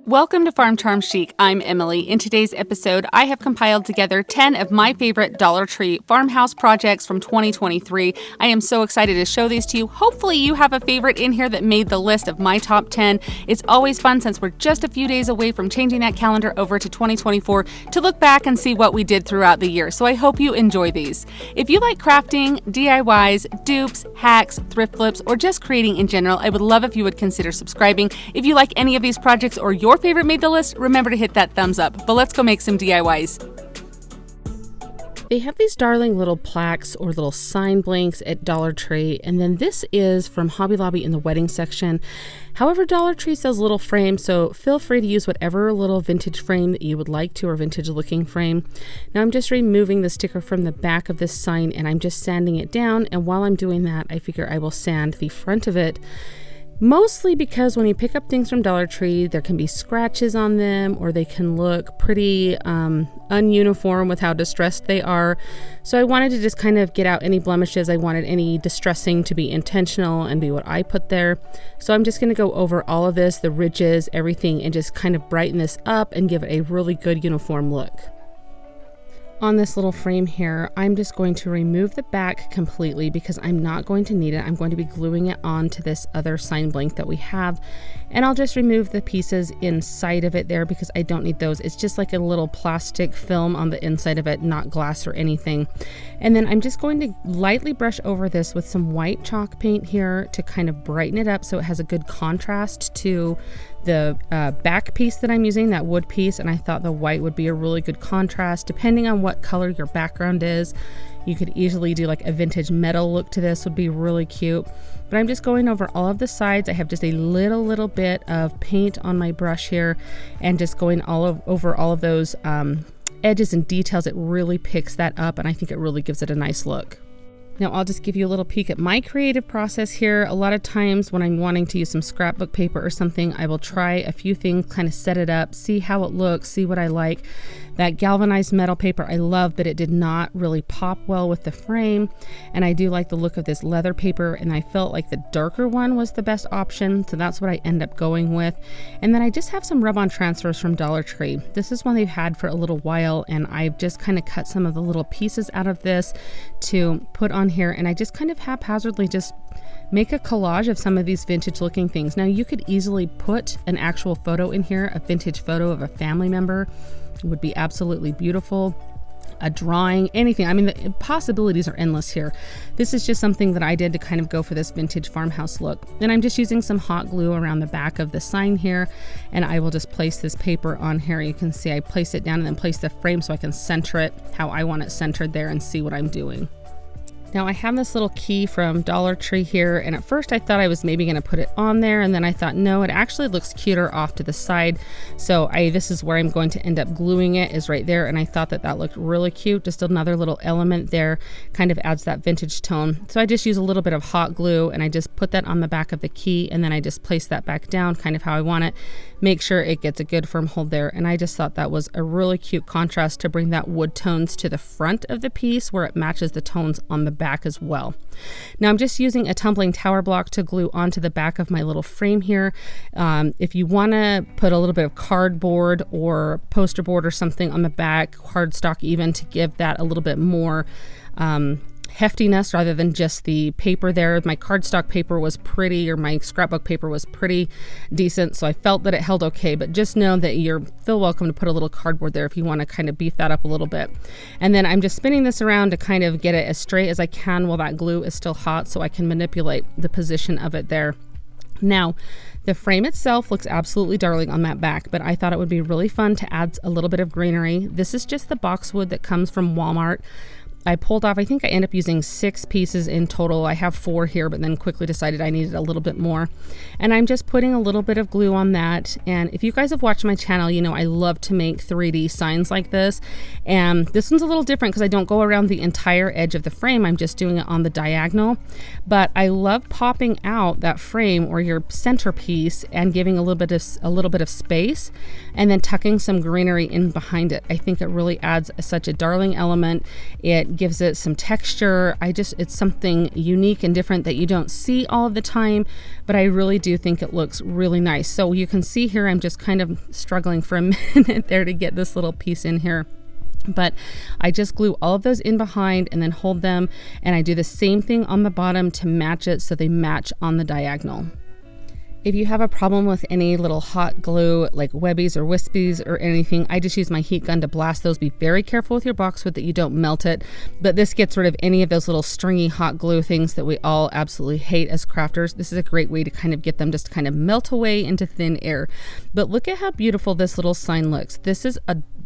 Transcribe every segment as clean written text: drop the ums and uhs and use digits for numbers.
Welcome to Farm Charm Chic. I'm Emily. In today's episode, I have compiled together 10 of my favorite Dollar Tree farmhouse projects from 2023. I am so excited to show these to you. Hopefully you have a favorite in here that made the list of my top 10. It's always fun since we're just a few days away from changing that calendar over to 2024 to look back and see what we did throughout the year. So I hope you enjoy these. If you like crafting, DIYs, dupes, hacks, thrift flips, or just creating in general, I would love if you would consider subscribing. If you like any of these projects or your favorite made the list, remember to hit that thumbs up. But let's go make some DIYs. They have these darling little plaques or little sign blanks at Dollar Tree, and then this is from Hobby Lobby in the wedding section. However, Dollar Tree sells little frames, so feel free to use whatever little vintage frame that you would like to, or vintage looking frame. Now I'm just removing the sticker from the back of this sign and I'm just sanding it down, and while I'm doing that, I figure I will sand the front of it. Mostly because when you pick up things from Dollar Tree, there can be scratches on them, or they can look pretty ununiform with how distressed they are. So I wanted to just kind of get out any blemishes. I wanted any distressing to be intentional and be what I put there. So I'm just going to go over all of this, the ridges, everything, and just kind of brighten this up and give it a really good uniform look. On this little frame here, I'm just going to remove the back completely because I'm not going to need it. I'm going to be gluing it onto this other sign blank that we have, and I'll just remove the pieces inside of it there because I don't need those. It's just like a little plastic film on the inside of it, not glass or anything. And then I'm just going to lightly brush over this with some white chalk paint here to kind of brighten it up so it has a good contrast to the back piece that I'm using, that wood piece, and I thought the white would be a really good contrast. Depending on what color your background is, you could easily do like a vintage metal look to this, would be really cute. But I'm just going over all of the sides. I have just a little bit of paint on my brush here and just going over all of those edges and details. It really picks that up, and I think it really gives it a nice look. Now I'll just give you a little peek at my creative process here. A lot of times when I'm wanting to use some scrapbook paper or something, I will try a few things, kind of set it up, see how it looks, see what I like. That galvanized metal paper I love, but it did not really pop well with the frame. And I do like the look of this leather paper, and I felt like the darker one was the best option, so that's what I end up going with. And then I just have some rub-on transfers from Dollar Tree. This is one they've had for a little while, and I've just kind of cut some of the little pieces out of this to put on here, and I just kind of haphazardly just make a collage of some of these vintage looking things. Now you could easily put an actual photo in here, a vintage photo of a family member. It would be absolutely beautiful. A drawing, anything. I mean, the possibilities are endless here. This is just something that I did to kind of go for this vintage farmhouse look. And I'm just using some hot glue around the back of the sign here, and I will just place this paper on here. You can see I place it down and then place the frame so I can center it how I want it centered there and see what I'm doing. Now I have this little key from Dollar Tree here, and at first I thought I was maybe going to put it on there, and then I thought no, it actually looks cuter off to the side, so this is where I'm going to end up gluing it, is right there, and I thought that looked really cute. Just another little element there, kind of adds that vintage tone. So I just use a little bit of hot glue and I just put that on the back of the key, and then I just place that back down kind of how I want it, make sure it gets a good firm hold there, and I just thought that was a really cute contrast to bring that wood tones to the front of the piece where it matches the tones on the back as well. Now I'm just using a tumbling tower block to glue onto the back of my little frame here. If you want to put a little bit of cardboard or poster board or something on the back, cardstock even, to give that a little bit more heftiness rather than just the paper there. My cardstock paper was pretty, or my scrapbook paper was pretty decent, so I felt that it held okay, but just know that you're feel welcome to put a little cardboard there if you want to kind of beef that up a little bit. And then I'm just spinning this around to kind of get it as straight as I can while that glue is still hot, so I can manipulate the position of it there. Now, the frame itself looks absolutely darling on that back, but I thought it would be really fun to add a little bit of greenery. This is just the boxwood that comes from Walmart. I pulled off, I think I ended up using 6 pieces in total. I have 4 here, but then quickly decided I needed a little bit more. And I'm just putting a little bit of glue on that. And if you guys have watched my channel, you know I love to make 3D signs like this. And this one's a little different because I don't go around the entire edge of the frame. I'm just doing it on the diagonal. But I love popping out that frame or your centerpiece and giving a little bit of space, and then tucking some greenery in behind it. I think it really adds such a darling element. It gives it some texture. It's something unique and different that you don't see all of the time, but I really do think it looks really nice. So you can see here, I'm just kind of struggling for a minute there to get this little piece in here. But I just glue all of those in behind and then hold them, and I do the same thing on the bottom to match it so they match on the diagonal. If you have a problem with any little hot glue like Webbies or Wispies or anything, I just use my heat gun to blast those. Be very careful with your boxwood that you don't melt it, but this gets rid of any of those little stringy hot glue things that we all absolutely hate as crafters. This is a great way to kind of get them just to kind of melt away into thin air. But look at how beautiful this little sign looks.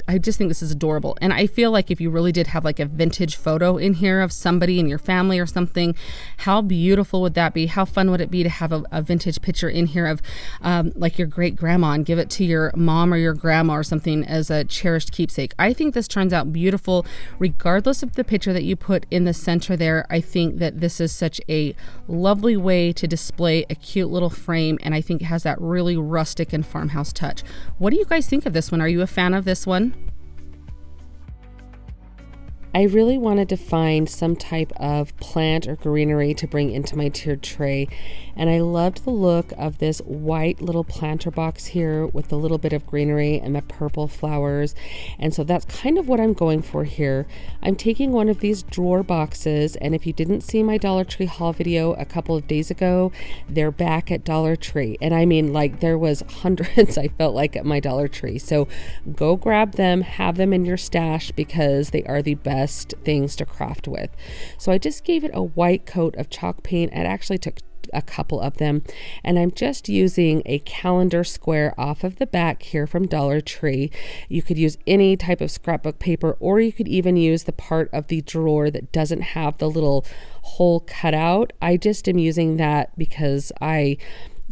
I just think this is adorable. And I feel like if you really did have like a vintage photo in here of somebody in your family or something, how beautiful would that be? How fun would it be to have a vintage picture in here of like your great grandma and give it to your mom or your grandma or something as a cherished keepsake? I think this turns out beautiful regardless of the picture that you put in the center there. I think that this is such a lovely way to display a cute little frame, and I think it has that really rustic and farmhouse touch. What do you guys think of this one? Are you a fan of this one? I really wanted to find some type of plant or greenery to bring into my tiered tray, and I loved the look of this white little planter box here with the little bit of greenery and the purple flowers, and so that's kind of what I'm going for here. I'm taking one of these drawer boxes, and if you didn't see my Dollar Tree haul video a couple of days ago, they're back at Dollar Tree, and I mean, like, there was hundreds, I felt like, at my Dollar Tree. So go grab them, have them in your stash, because they are the best things to craft with. So I just gave it a white coat of chalk paint. It actually took a couple of them, and I'm just using a calendar square off of the back here from Dollar Tree. You could use any type of scrapbook paper, or you could even use the part of the drawer that doesn't have the little hole cut out. I just am using that because I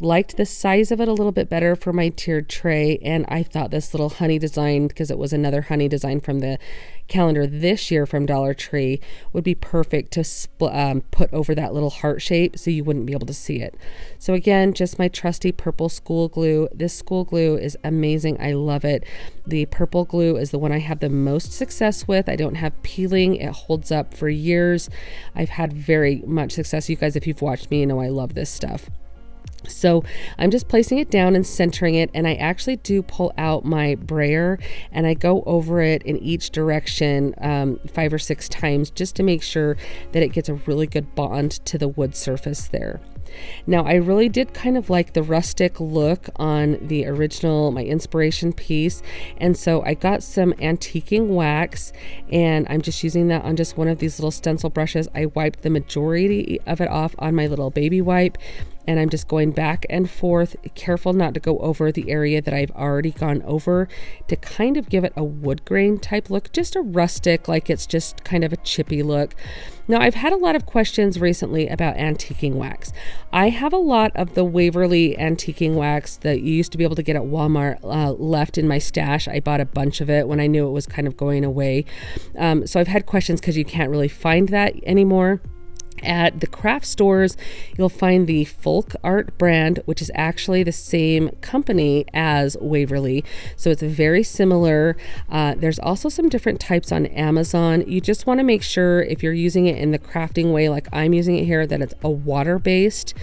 liked the size of it a little bit better for my tiered tray, and I thought this little honey design, because it was another honey design from the calendar this year from Dollar Tree, would be perfect to put over that little heart shape so you wouldn't be able to see it. So again, just my trusty purple school glue. This school glue is amazing. I love it. The purple glue is the one I have the most success with. I don't have peeling. It holds up for years. I've had very much success. You guys, if you've watched me, you know I love this stuff. So I'm just placing it down and centering it, and I actually do pull out my brayer and I go over it in each direction 5 or 6 times just to make sure that it gets a really good bond to the wood surface there. Now, I really did kind of like the rustic look on the original, my inspiration piece, and so I got some antiquing wax, and I'm just using that on just one of these little stencil brushes. I wiped the majority of it off on my little baby wipe, and I'm just going back and forth, careful not to go over the area that I've already gone over, to kind of give it a wood grain type look, just a rustic, like it's just kind of a chippy look. Now, I've had a lot of questions recently about antiquing wax. I have a lot of the Waverly antiquing wax that you used to be able to get at Walmart left in my stash. I bought a bunch of it when I knew it was kind of going away. So I've had questions because you can't really find that anymore. At the craft stores, you'll find the Folk Art brand, which is actually the same company as Waverly. So it's very similar. There's also some different types on Amazon. You just want to make sure if you're using it in the crafting way, like I'm using it here, that it's a water-based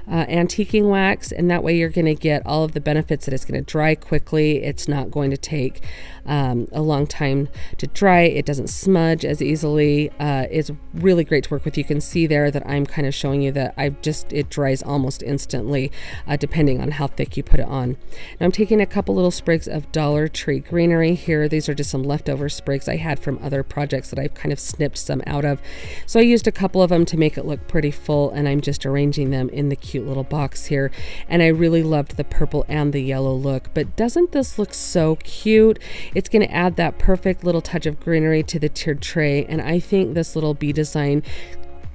antiquing wax, and that way you're going to get all of the benefits that it's going to dry quickly. It's not going to take a long time to dry. It doesn't smudge as easily. It's really great to work with. You can see there that I'm kind of showing you that it dries almost instantly, depending on how thick you put it on. Now I'm taking a couple little sprigs of Dollar Tree greenery here. These are just some leftover sprigs I had from other projects that I've kind of snipped some out of. So I used a couple of them to make it look pretty full, and I'm just arranging them in the cute little box here. And I really loved the purple and the yellow look, but doesn't this look so cute? It's going to add that perfect little touch of greenery to the tiered tray, and I think this little bee design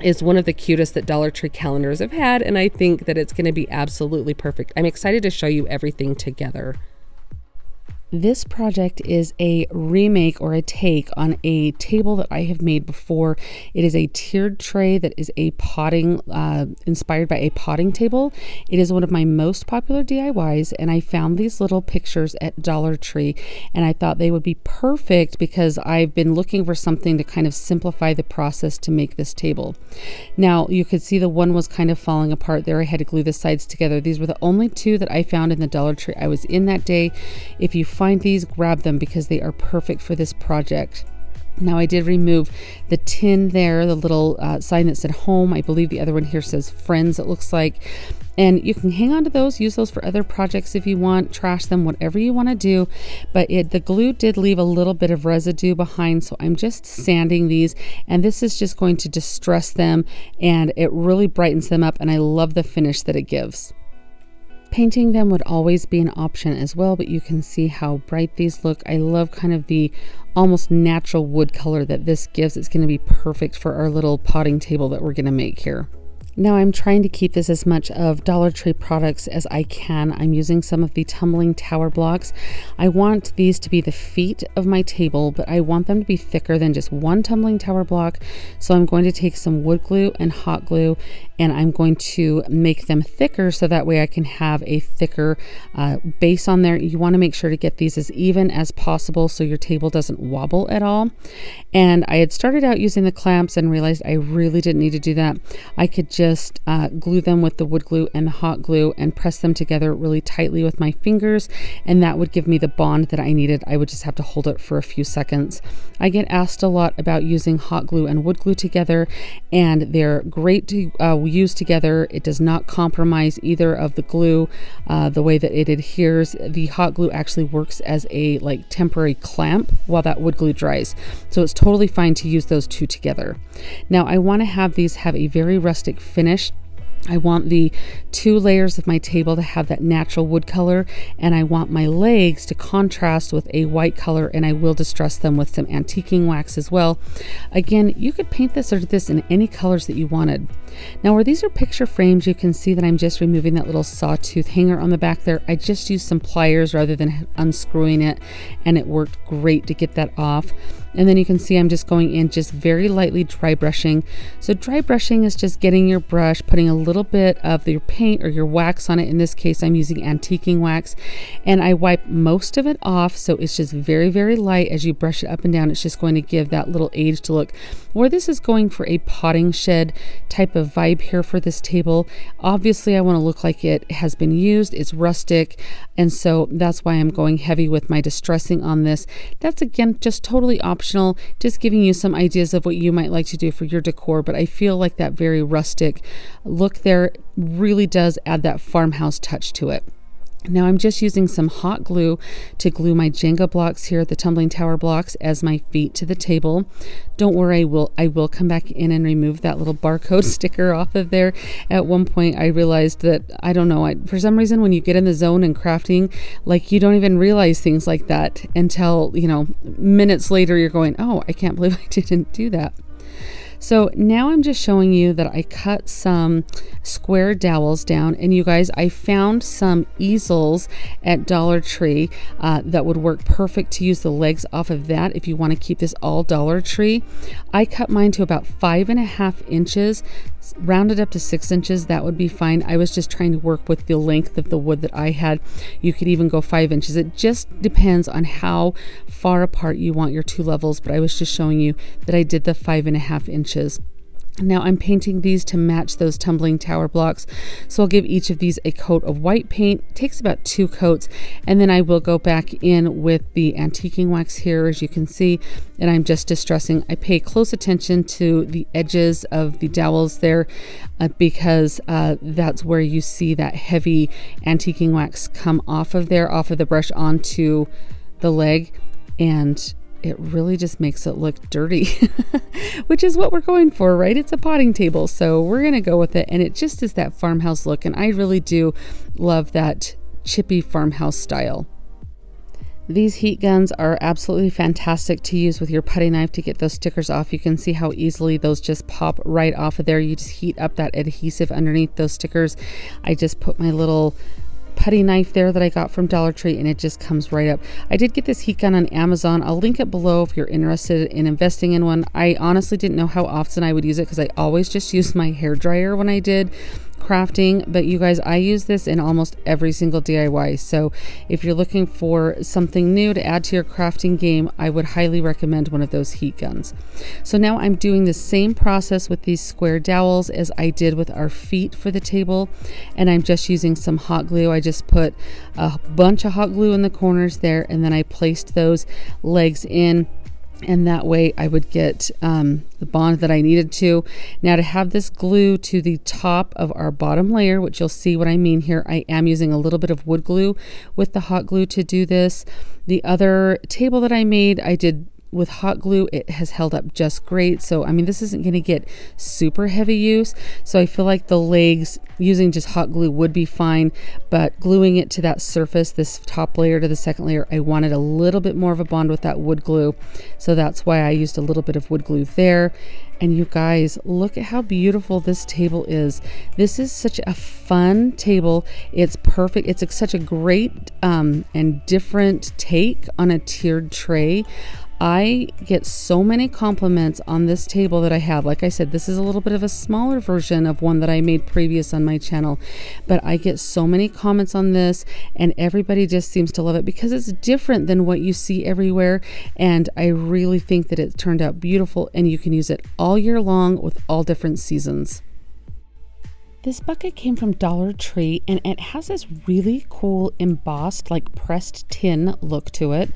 is one of the cutest that Dollar Tree calendars have had, and I think that it's going to be absolutely perfect. I'm excited to show you everything together. This project is a remake or a take on a table that I have made before. It is a tiered tray that is a potting, inspired by a potting table. It is one of my most popular DIYs, and I found these little pictures at Dollar Tree, and I thought they would be perfect because I've been looking for something to kind of simplify the process to make this table. Now, you could see the one was kind of falling apart there. I had to glue the sides together. These were the only two that I found in the Dollar Tree I was in that day. If you find these, grab them because they are perfect for this project. Now, I did remove the tin there, the little sign that said home. I believe the other one here says friends, it looks like. And you can hang on to those, use those for other projects if you want, trash them, whatever you want to do. But the glue did leave a little bit of residue behind, so I'm just sanding these. And this is just going to distress them, and it really brightens them up, and I love the finish that it gives. Painting them would always be an option as well, but you can see how bright these look. I love kind of the almost natural wood color that this gives. It's going to be perfect for our little potting table that we're going to make here. Now I'm trying to keep this as much of Dollar Tree products as I can. I'm using some of the tumbling tower blocks. I want these to be the feet of my table, but I want them to be thicker than just one tumbling tower block. So I'm going to take some wood glue and hot glue, and I'm going to make them thicker so that way I can have a thicker base on there. You want to make sure to get these as even as possible so your table doesn't wobble at all. And I had started out using the clamps and realized I really didn't need to do that. I could just glue them with the wood glue and the hot glue and press them together really tightly with my fingers, and that would give me the bond that I needed. I would just have to hold it for a few seconds. I get asked a lot about using hot glue and wood glue together, and they're great to use together. It does not compromise either of the glue, the way that it adheres. The hot glue actually works as a temporary clamp while that wood glue dries, so it's totally fine to use those two together. Now I want to have these have a very rustic finish. I want the two layers of my table to have that natural wood color, and I want my legs to contrast with a white color, and I will distress them with some antiquing wax as well. Again, you could paint this or this in any colors that you wanted. Now, where these are picture frames, you can see that I'm just removing that little sawtooth hanger on the back there. I just used some pliers rather than unscrewing it, and it worked great to get that off. And then you can see I'm just going in just very lightly dry brushing. So dry brushing is just getting your brush, putting a little bit of your paint or your wax on it. In this case, I'm using antiquing wax, and I wipe most of it off. So it's just very, very light as you brush it up and down. It's just going to give that little aged look. Where this is going for a potting shed type of vibe here for this table. Obviously, I want to look like it has been used. It's rustic. And so that's why I'm going heavy with my distressing on this. That's again, just totally optional, just giving you some ideas of what you might like to do for your decor. But I feel like that very rustic look there really does add that farmhouse touch to it. Now I'm just using some hot glue to glue my Jenga blocks here, the tumbling tower blocks, as my feet to the table. Don't worry, I will come back in and remove that little barcode sticker off of there. At one point I realized that, I don't know, for some reason when you get in the zone and crafting, you don't even realize things like that until, minutes later you're going, oh, I can't believe I didn't do that. So now I'm just showing you that I cut some square dowels down, and you guys, I found some easels at Dollar Tree that would work perfect to use the legs off of that if you want to keep this all Dollar Tree. I cut mine to about 5.5 inches, rounded up to 6 inches. That would be fine. I was just trying to work with the length of the wood that I had. You could even go 5 inches. It just depends on how far apart you want your two levels, but I was just showing you that I did the 5.5 inches. Now I'm painting these to match those tumbling tower blocks. So I'll give each of these a coat of white paint. It takes about 2 coats, and then I will go back in with the antiquing wax here, as you can see, and I'm just distressing. I pay close attention to the edges of the dowels there because that's where you see that heavy antiquing wax come off of there, off of the brush onto the leg, and it really just makes it look dirty, which is what we're going for, right? It's a potting table, so we're going to go with it. And it just is that farmhouse look. And I really do love that chippy farmhouse style. These heat guns are absolutely fantastic to use with your putty knife to get those stickers off. You can see how easily those just pop right off of there. You just heat up that adhesive underneath those stickers. I just put my little putty knife there that I got from Dollar Tree, and it just comes right up. I did get this heat gun on Amazon. I'll link it below if you're interested in investing in one. I honestly didn't know how often I would use it because I always just used my hair dryer when I did crafting, but you guys, I use this in almost every single DIY. So if you're looking for something new to add to your crafting game, I would highly recommend one of those heat guns. So now I'm doing the same process with these square dowels as I did with our feet for the table, and I'm just using some hot glue. I just put a bunch of hot glue in the corners there, and then I placed those legs in, and that way I would get the bond that I needed to. Now, to have this glue to the top of our bottom layer, which you'll see what I mean here, I am using a little bit of wood glue with the hot glue to do this. The other table that I made, I did with hot glue. It has held up just great. So, I mean, this isn't going to get super heavy use. So I feel like the legs using just hot glue would be fine, but gluing it to that surface, this top layer to the second layer, I wanted a little bit more of a bond with that wood glue. So that's why I used a little bit of wood glue there. And you guys, look at how beautiful this table is. This is such a fun table. It's perfect. It's such a great and different take on a tiered tray. I get so many compliments on this table that I have. Like I said, this is a little bit of a smaller version of one that I made previous on my channel, but I get so many comments on this, and everybody just seems to love it because it's different than what you see everywhere. And I really think that it turned out beautiful, and you can use it all year long with all different seasons. This bucket came from Dollar Tree, and it has this really cool embossed, like pressed tin look to it.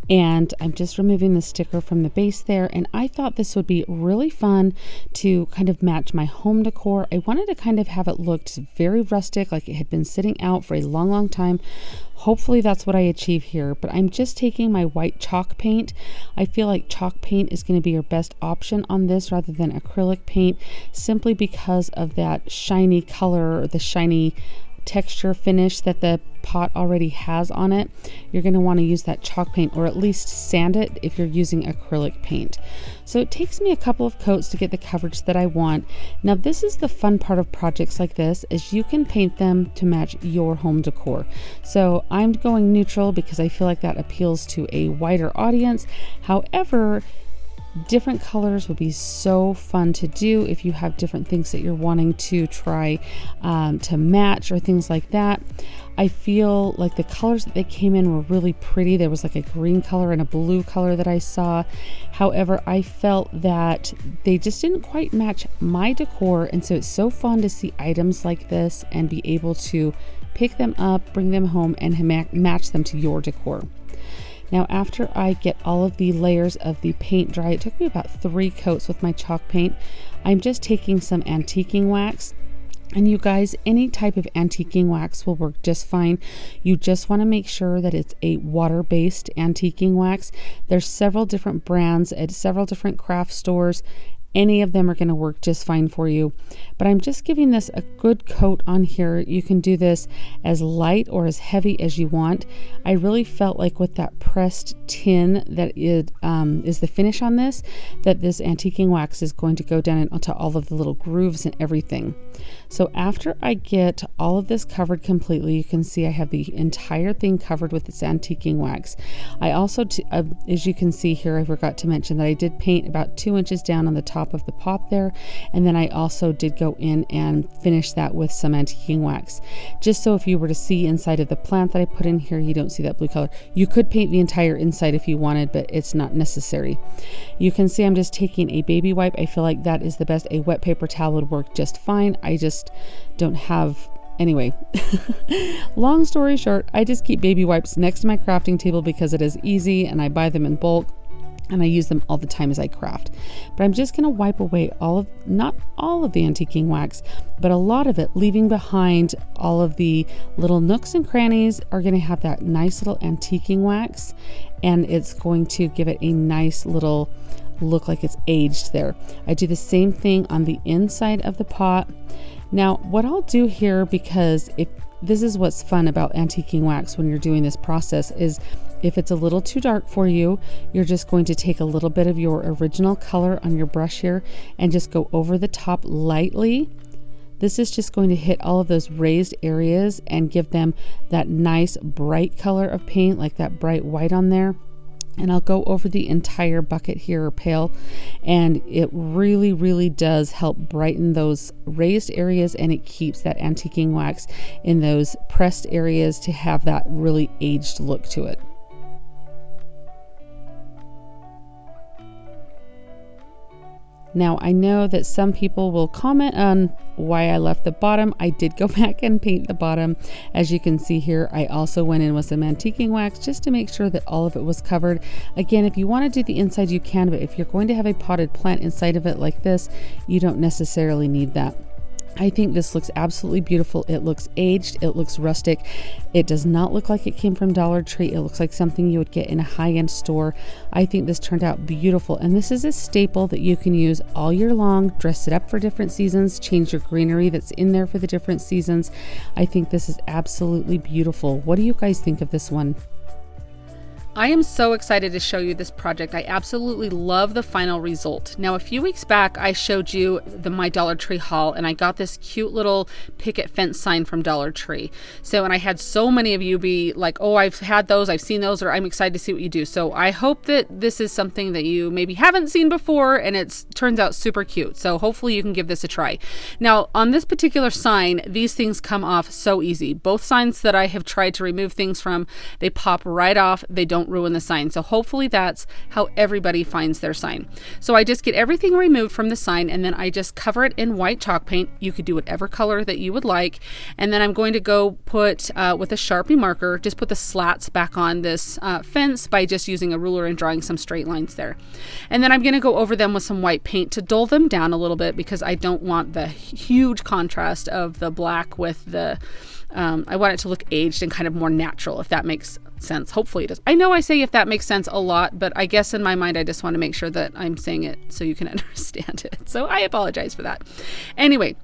And I'm just removing the sticker from the base there, and I thought this would be really fun to kind of match my home decor. I wanted to kind of have it look very rustic, like it had been sitting out for a long time. Hopefully that's what I achieve here, but I'm just taking my white chalk paint. I feel like chalk paint is going to be your best option on this rather than acrylic paint, simply because of that shiny color, or the shiny texture finish that the pot already has on it. You're going to want to use that chalk paint, or at least sand it if you're using acrylic paint. So it takes me a couple of coats to get the coverage that I want. Now, this is the fun part of projects like this, is you can paint them to match your home decor. So I'm going neutral because I feel like that appeals to a wider audience. However, different colors would be so fun to do if you have different things that you're wanting to try to match or things like that. I feel like the colors that they came in were really pretty. There was like a green color and a blue color that I saw. However, I felt that they just didn't quite match my decor, and so it's so fun to see items like this and be able to pick them up, bring them home, and match them to your decor. Now, after I get all of the layers of the paint dry, it took me about 3 coats with my chalk paint. I'm just taking some antiquing wax. And you guys, any type of antiquing wax will work just fine. You just want to make sure that it's a water-based antiquing wax. There's several different brands at several different craft stores. Any of them are going to work just fine for you. But I'm just giving this a good coat on here. You can do this as light or as heavy as you want. I really felt like with that pressed tin that it is the finish on this, that this antiquing wax is going to go down into all of the little grooves and everything. So after I get all of this covered completely, you can see I have the entire thing covered with this antiquing wax. I also, as you can see here, I forgot to mention that I did paint about 2 inches down on the top of the pot there, and then I also did go in and finish that with some antiquing wax, just so if you were to see inside of the plant that I put in here, you don't see that blue color. You could paint the entire inside if you wanted, but it's not necessary. You can see I'm just taking a baby wipe. I feel like that is the best. A wet paper towel would work just fine. I just don't have, anyway. Long story short, I just keep baby wipes next to my crafting table because it is easy, and I buy them in bulk, and I use them all the time as I craft. But I'm just going to wipe away not all of the antiquing wax, but a lot of it, leaving behind all of the little nooks and crannies are going to have that nice little antiquing wax, and it's going to give it a nice little look like it's aged there. I do the same thing on the inside of the pot. Now, what I'll do here, because if this is what's fun about antiquing wax when you're doing this process, is if it's a little too dark for you, you're just going to take a little bit of your original color on your brush here and just go over the top lightly This is just going to hit all of those raised areas and give them that nice bright color of paint, like that bright white on there. And I'll go over the entire bucket here, or pail, and it really, really does help brighten those raised areas, and it keeps that antiquing wax in those pressed areas to have that really aged look to it. Now, I know that some people will comment on why I left the bottom. I did go back and paint the bottom. As you can see here, I also went in with some antiquing wax just to make sure that all of it was covered. Again, if you want to do the inside, you can, but if you're going to have a potted plant inside of it like this, you don't necessarily need that. I think this looks absolutely beautiful. It looks aged, it looks rustic. It does not look like it came from Dollar Tree. It looks like something you would get in a high-end store. I think this turned out beautiful, and this is a staple that you can use all year long. Dress it up for different seasons, change your greenery that's in there for the different seasons. I think this is absolutely beautiful. What do you guys think of this one? I am so excited to show you this project. I absolutely love the final result. Now, a few weeks back, I showed you my Dollar Tree haul, and I got this cute little picket fence sign from Dollar Tree. And I had so many of you be like, oh, I've had those, I've seen those, or I'm excited to see what you do. So I hope that this is something that you maybe haven't seen before, and it turns out super cute. So hopefully you can give this a try. Now, on this particular sign, these things come off so easy. Both signs that I have tried to remove things from, they pop right off. They don't ruin the sign. So hopefully that's how everybody finds their sign. So I just get everything removed from the sign, and then I just cover it in white chalk paint. You could do whatever color that you would like. And then I'm going to go put with a Sharpie marker, just put the slats back on this fence by just using a ruler and drawing some straight lines there. And then I'm going to go over them with some white paint to dull them down a little bit, because I don't want the huge contrast of the black with the I want it to look aged and kind of more natural, if that makes sense. Hopefully it does. I know I say if that makes sense a lot, but I guess in my mind, I just want to make sure that I'm saying it so you can understand it. So I apologize for that. Anyway,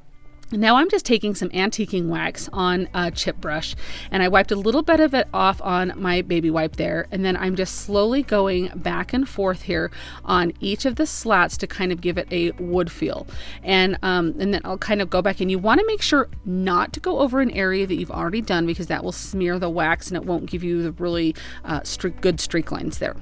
now I'm just taking some antiquing wax on a chip brush, and I wiped a little bit of it off on my baby wipe there, and then I'm just slowly going back and forth here on each of the slats to kind of give it a wood feel. And then I'll kind of go back, and you want to make sure not to go over an area that you've already done, because that will smear the wax and it won't give you the really good streak lines there.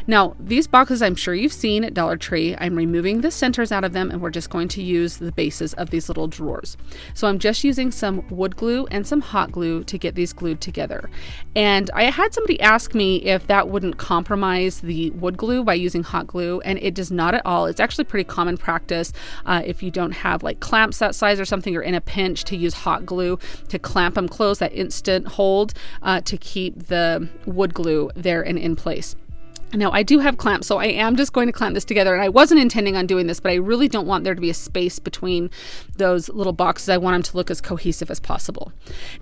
Now, these boxes I'm sure you've seen at Dollar Tree. I'm removing the centers out of them, and we're just going to use the bases of these little drawers. So I'm just using some wood glue and some hot glue to get these glued together. And I had somebody ask me if that wouldn't compromise the wood glue by using hot glue, and it does not at all. It's actually pretty common practice if you don't have like clamps that size or something, or in a pinch, to use hot glue to clamp them closed, that instant hold to keep the wood glue there and in place. Now, I do have clamps, so I am just going to clamp this together, and I wasn't intending on doing this, but I really don't want there to be a space between those little boxes. I want them to look as cohesive as possible.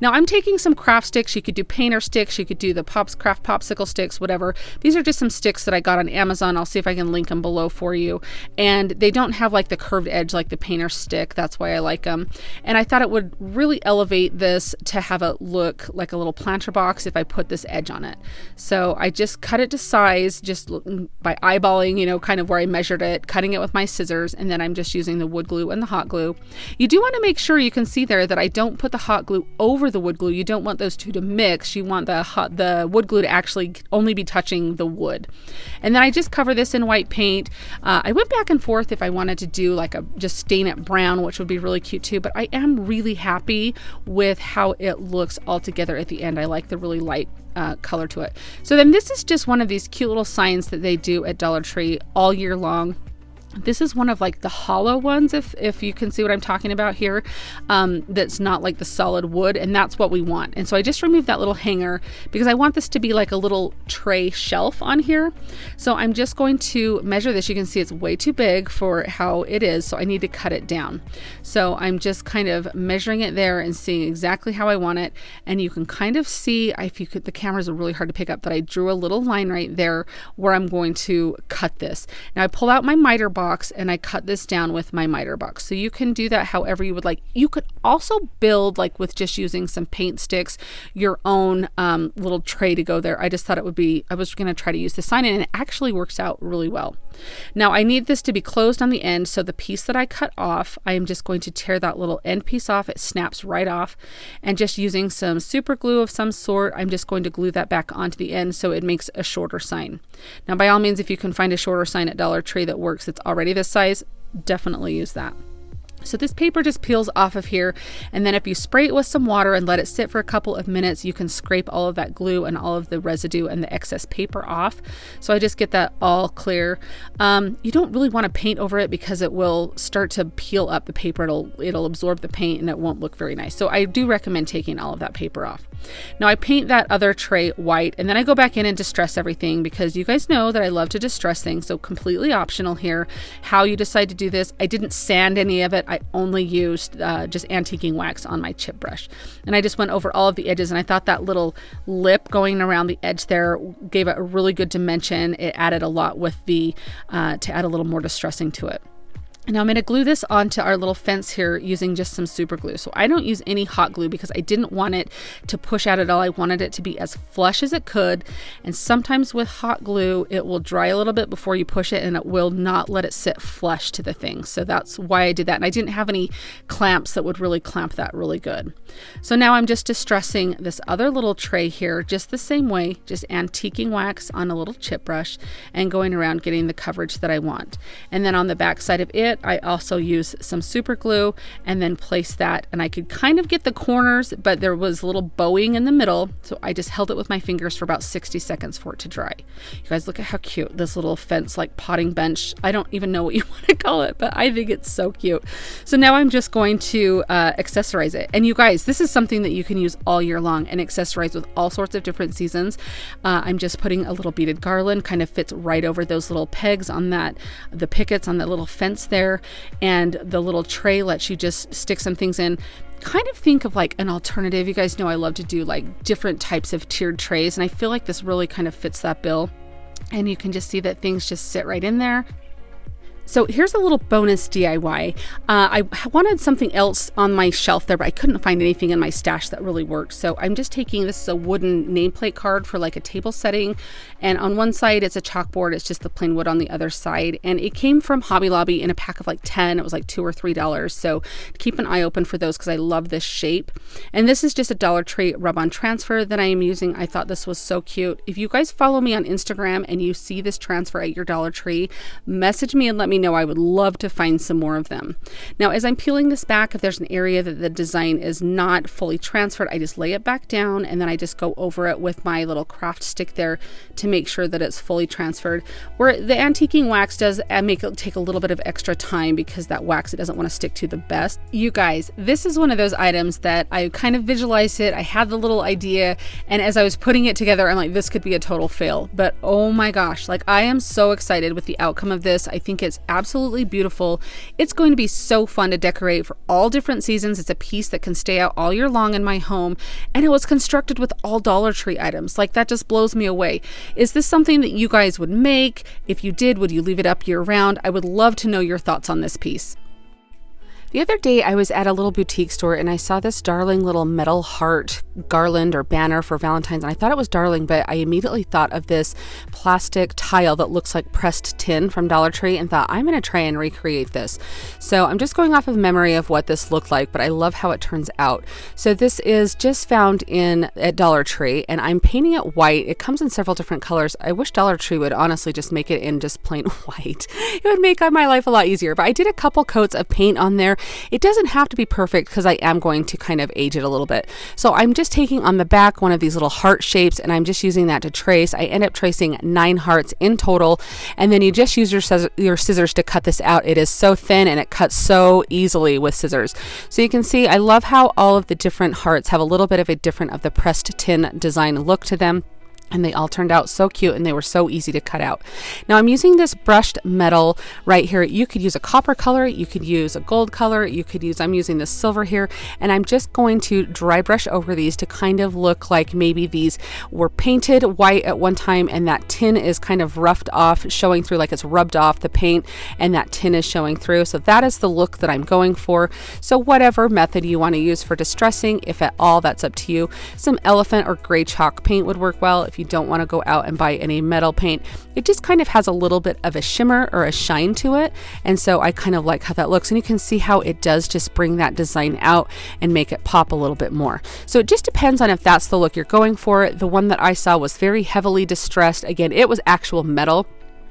Now, I'm taking some craft sticks. You could do painter sticks, you could do the craft popsicle sticks, whatever. These are just some sticks that I got on Amazon. I'll see if I can link them below for you. And they don't have like the curved edge like the painter stick. That's why I like them. And I thought it would really elevate this to have it look like a little planter box if I put this edge on it. So I just cut it to size, just by eyeballing, kind of where I measured it, cutting it with my scissors, and then I'm just using the wood glue and the hot glue. You do want to make sure, you can see there that I don't put the hot glue over the wood glue. You don't want those two to mix. You want the wood glue to actually only be touching the wood. And then I just cover this in white paint. I went back and forth if I wanted to do just stain it brown, which would be really cute too, but I am really happy with how it looks all together at the end. I like the really light color to it. So then this is just one of these cute little signs that they do at Dollar Tree all year long. This is one of like the hollow ones, if you can see what I'm talking about here, that's not like the solid wood, and that's what we want. And so I just removed that little hanger because I want this to be like a little tray shelf on here. So I'm just going to measure this. You can see it's way too big for how it is, so I need to cut it down. So I'm just kind of measuring it there and seeing exactly how I want it. And you can kind of see, the cameras are really hard to pick up, that I drew a little line right there where I'm going to cut this. Now I pull out my miter box box and I cut this down with my miter box. So you can do that however you would like. You could also build, like with just using some paint sticks, your own little tray to go there. I just thought it would be, I was going to try to use the sign, and it actually works out really well. Now I need this to be closed on the end, so the piece that I cut off, I am just going to tear that little end piece off. It snaps right off, and just using some super glue of some sort, I'm just going to glue that back onto the end so it makes a shorter sign. Now by all means, if you can find a shorter sign at Dollar Tree that works, it's already this size, definitely use that. So this paper just peels off of here, and then if you spray it with some water and let it sit for a couple of minutes, you can scrape all of that glue and all of the residue and the excess paper off. So I just get that all clear. You don't really want to paint over it because it will start to peel up the paper. It'll absorb the paint and it won't look very nice. So I do recommend taking all of that paper off. Now I paint that other tray white, and then I go back in and distress everything, because you guys know that I love to distress things. So completely optional here how you decide to do this. I didn't sand any of it. I only used just antiquing wax on my chip brush, and I just went over all of the edges, and I thought that little lip going around the edge there gave it a really good dimension. It added a lot with the to add a little more distressing to it. Now I'm going to glue this onto our little fence here using just some super glue. So I don't use any hot glue because I didn't want it to push out at all. I wanted it to be as flush as it could. And sometimes with hot glue, it will dry a little bit before you push it, and it will not let it sit flush to the thing. So that's why I did that. And I didn't have any clamps that would really clamp that really good. So now I'm just distressing this other little tray here just the same way, just antiquing wax on a little chip brush and going around getting the coverage that I want. And then on the back side of it, I also use some super glue and then place that, and I could kind of get the corners, but there was a little bowing in the middle, so I just held it with my fingers for about 60 seconds for it to dry. You guys, look at how cute this little fence, like potting bench. I don't even know what you want to call it, but I think it's so cute. So now I'm just going to accessorize it. And you guys, this is something that you can use all year long and accessorize with all sorts of different seasons. I'm just putting a little beaded garland, kind of fits right over those little pegs on that, the pickets on that little fence there. And the little tray lets you just stick some things in. Kind of think of like an alternative. You guys know I love to do like different types of tiered trays, and I feel like this really kind of fits that bill. And you can just see that things just sit right in there. So here's a little bonus DIY. I wanted something else on my shelf there, but I couldn't find anything in my stash that really worked. So I'm just taking, this is a wooden nameplate card for like a table setting. And on one side, it's a chalkboard. It's just the plain wood on the other side. And it came from Hobby Lobby in a pack of like 10. It was like $2 or $3. So keep an eye open for those because I love this shape. And this is just a Dollar Tree rub-on transfer that I am using. I thought this was so cute. If you guys follow me on Instagram and you see this transfer at your Dollar Tree, message me and let me know. I would love to find some more of them. Now, as I'm peeling this back, if there's an area that the design is not fully transferred, I just lay it back down and then I just go over it with my little craft stick there to make sure that it's fully transferred. Where the antiquing wax does make it take a little bit of extra time because that wax, it doesn't want to stick to the best. You guys, this is one of those items that I kind of visualized it. I had the little idea, and as I was putting it together, I'm like, this could be a total fail. But oh my gosh, like I am so excited with the outcome of this. I think it's absolutely beautiful. It's going to be so fun to decorate for all different seasons. It's a piece that can stay out all year long in my home, and it was constructed with all Dollar Tree items. Like that just blows me away. Is this something that you guys would make? If you did, would you leave it up year round? I would love to know your thoughts on this piece. The other day I was at a little boutique store and I saw this darling little metal heart garland or banner for Valentine's, and I thought it was darling, but I immediately thought of this plastic tile that looks like pressed tin from Dollar Tree and thought, I'm going to try and recreate this. So I'm just going off of memory of what this looked like, but I love how it turns out. So this is just found at Dollar Tree, and I'm painting it white. It comes in several different colors. I wish Dollar Tree would honestly just make it in just plain white. It would make my life a lot easier, but I did a couple coats of paint on there. It doesn't have to be perfect because I am going to kind of age it a little bit. So I'm just taking on the back one of these little heart shapes, and I'm just using that to trace. I end up tracing 9 hearts in total, and then you just use your scissors to cut this out. It is so thin and it cuts so easily with scissors. So you can see I love how all of the different hearts have a little bit of a different of the pressed tin design look to them. And they all turned out so cute, and they were so easy to cut out. Now I'm using this brushed metal right here. You could use a copper color, you could use a gold color, I'm using this silver here, and I'm just going to dry brush over these to kind of look like maybe these were painted white at one time, and that tin is kind of roughed off, showing through, like it's rubbed off the paint, and that tin is showing through. So that is the look that I'm going for. So whatever method you want to use for distressing, if at all, that's up to you. Some elephant or gray chalk paint would work well if you don't want to go out and buy any metal paint. It just kind of has a little bit of a shimmer or a shine to it, and so I kind of like how that looks, and you can see how it does just bring that design out and make it pop a little bit more. So it just depends on if that's the look you're going for. The one that I saw was very heavily distressed. Again, it was actual metal,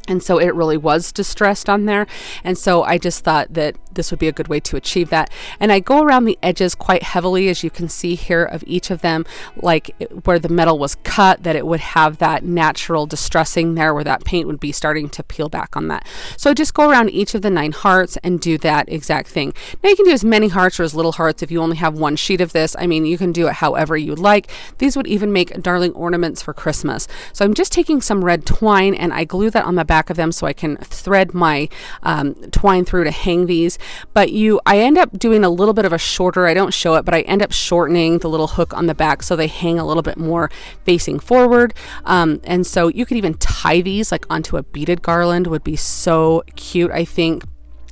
and so it really was distressed on there. And so I just thought that this would be a good way to achieve that. And I go around the edges quite heavily, as you can see here, of each of them, like where the metal was cut, that it would have that natural distressing there where that paint would be starting to peel back on that. So I just go around each of the 9 hearts and do that exact thing. Now you can do as many hearts or as little hearts if you only have one sheet of this. I mean, you can do it however you like. These would even make darling ornaments for Christmas. So I'm just taking some red twine and I glue that on the back of them so I can thread my twine through to hang these. But I end up doing a little bit of a shorter, I don't show it, but I end up shortening the little hook on the back so they hang a little bit more facing forward. And so you could even tie these like onto a beaded garland, would be so cute, I think.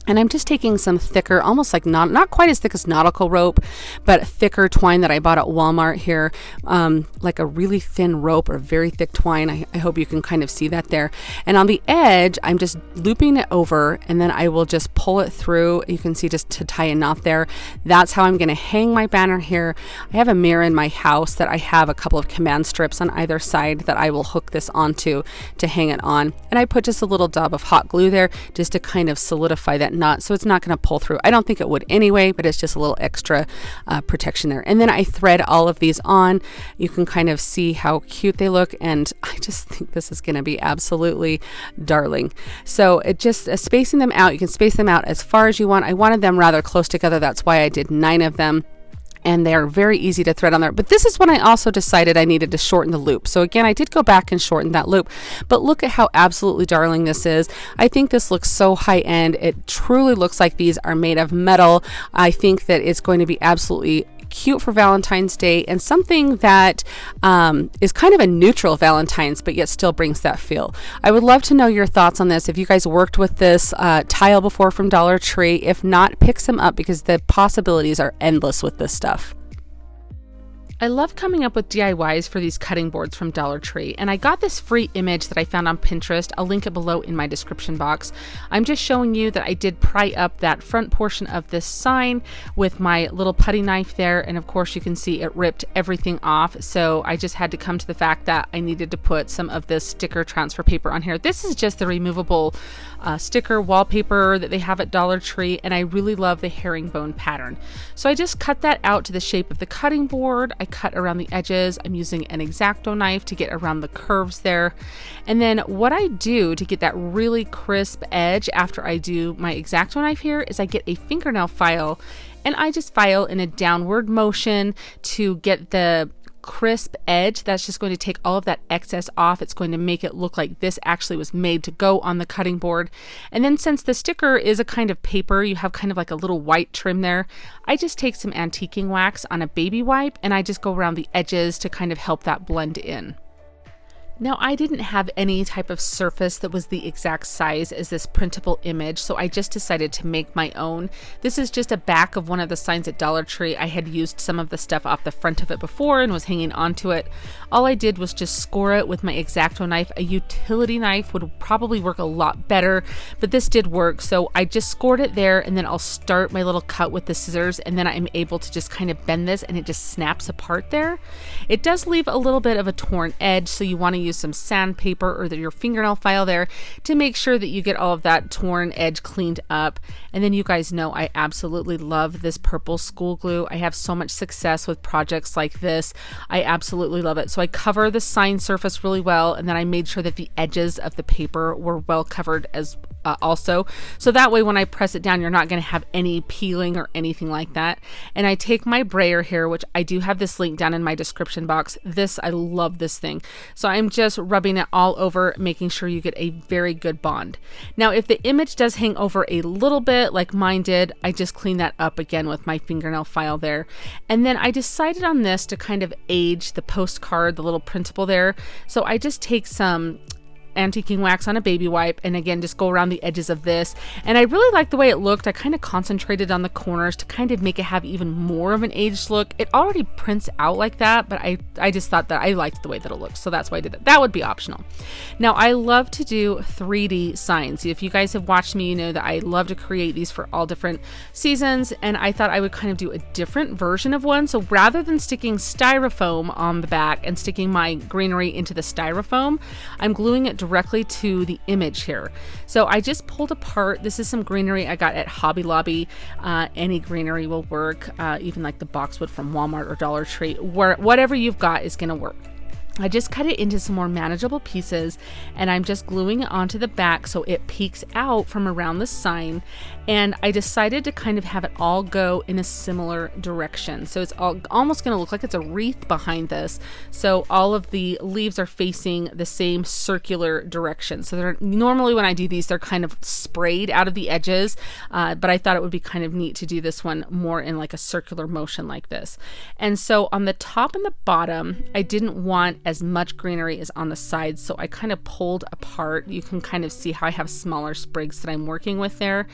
And I'm just taking some thicker, almost like not quite as thick as nautical rope, but thicker twine that I bought at Walmart here, like a really thin rope or very thick twine. I hope you can kind of see that there. And on the edge, I'm just looping it over, and then I will just pull it through. You can see just to tie a knot there. That's how I'm going to hang my banner here. I have a mirror in my house that I have a couple of command strips on either side that I will hook this onto to hang it on. And I put just a little dab of hot glue there just to kind of solidify that knot, so it's not going to pull through. I don't think it would anyway, but it's just a little extra protection there. And then I thread all of these on. You can kind of see how cute they look, and I just think this is going to be absolutely darling. So it just spacing them out, you can space them out as far as you want. I wanted them rather close together, that's why I did 9 of them. And they're very easy to thread on there. But this is when I also decided I needed to shorten the loop. So again, I did go back and shorten that loop, but look at how absolutely darling this is. I think this looks so high end. It truly looks like these are made of metal. I think that it's going to be absolutely cute for Valentine's Day, and something that is kind of a neutral Valentine's, but yet still brings that feel. I would love to know your thoughts on this. If you guys worked with this tile before from Dollar Tree, if not, pick some up because the possibilities are endless with this stuff. I love coming up with DIYs for these cutting boards from Dollar Tree, and I got this free image that I found on Pinterest. I'll link it below in my description box. I'm just showing you that I did pry up that front portion of this sign with my little putty knife there, and of course you can see it ripped everything off, so I just had to come to the fact that I needed to put some of this sticker transfer paper on here. This is just the removable sticker wallpaper that they have at Dollar Tree, and I really love the herringbone pattern. So I just cut that out to the shape of the cutting board. I cut around the edges. I'm using an X-Acto knife to get around the curves there. And then what I do to get that really crisp edge after I do my X-Acto knife here is I get a fingernail file, and I just file in a downward motion to get the crisp edge. That's just going to take all of that excess off. It's going to make it look like this actually was made to go on the cutting board. And then since the sticker is a kind of paper, you have kind of like a little white trim there, I just take some antiquing wax on a baby wipe and I just go around the edges to kind of help that blend in. Now, I didn't have any type of surface that was the exact size as this printable image, so I just decided to make my own. This is just a back of one of the signs at Dollar Tree. I had used some of the stuff off the front of it before and was hanging onto it. All I did was just score it with my X-Acto knife. A utility knife would probably work a lot better, but this did work, so I just scored it there, and then I'll start my little cut with the scissors, and then I'm able to just kind of bend this, and it just snaps apart there. It does leave a little bit of a torn edge, so you want to use some sandpaper or your fingernail file there to make sure that you get all of that torn edge cleaned up. And then you guys know I absolutely love this purple school glue. I have so much success with projects like this. I absolutely love it. So I cover the sign surface really well, and then I made sure that the edges of the paper were well covered as also, so that way when I press it down, you're not going to have any peeling or anything like that. And I take my brayer here, which I do have this link down in my description box. I love this thing. So I'm just rubbing it all over, making sure you get a very good bond. Now, if the image does hang over a little bit like mine did, I just clean that up again with my fingernail file there. And then I decided on this to kind of age the postcard, the little printable there. So I just take some antiquing wax on a baby wipe and again just go around the edges of this, and I really like the way it looked. I kind of concentrated on the corners to kind of make it have even more of an aged look. It already prints out like that, but I just thought that I liked the way that it looked, so that's why I did that. That would be optional. Now, I love to do 3D signs. If you guys have watched me, you know that I love to create these for all different seasons, and I thought I would kind of do a different version of one. So rather than sticking styrofoam on the back and sticking my greenery into the styrofoam, I'm gluing it directly to the image here. So I just pulled apart, this is some greenery I got at Hobby Lobby. Any greenery will work, even like the boxwood from Walmart or Dollar Tree, whatever you've got is going to work. I just cut it into some more manageable pieces, and I'm just gluing it onto the back so it peeks out from around the sign. And I decided to kind of have it all go in a similar direction. So it's almost going to look like it's a wreath behind this. So all of the leaves are facing the same circular direction. So they're normally, when I do these, they're kind of sprayed out of the edges. But I thought it would be kind of neat to do this one more in like a circular motion like this. And so on the top and the bottom, I didn't want as much greenery as on the sides, so I kind of pulled apart. You can kind of see how I have smaller sprigs that I'm working with there.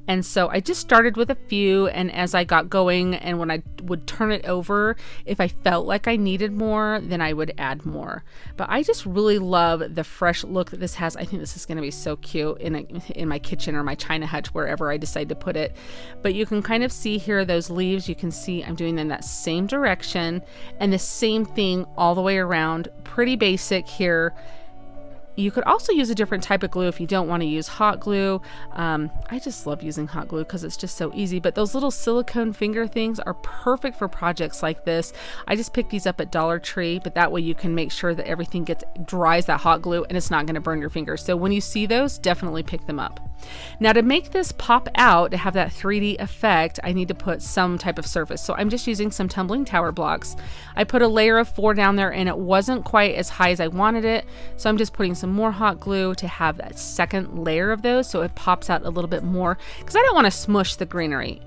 And so I just started with a few, and as I got going and when I would turn it over, if I felt like I needed more, then I would add more. But I just really love the fresh look that this has. I think this is going to be so cute in my kitchen or my china hutch, wherever I decide to put it. But you can kind of see here those leaves. You can see I'm doing them in that same direction, and the same thing all the way around. Pretty basic here. You could also use a different type of glue if you don't want to use hot glue. I just love using hot glue because it's just so easy, but those little silicone finger things are perfect for projects like this. I just picked these up at Dollar Tree, but that way you can make sure that everything dries that hot glue and it's not going to burn your fingers. So when you see those, definitely pick them up. Now, to make this pop out, to have that 3D effect, I need to put some type of surface. So I'm just using some tumbling tower blocks. I put a layer of 4 down there and it wasn't quite as high as I wanted it. So I'm just putting some more hot glue to have that second layer of those so it pops out a little bit more, because I don't want to smush the greenery.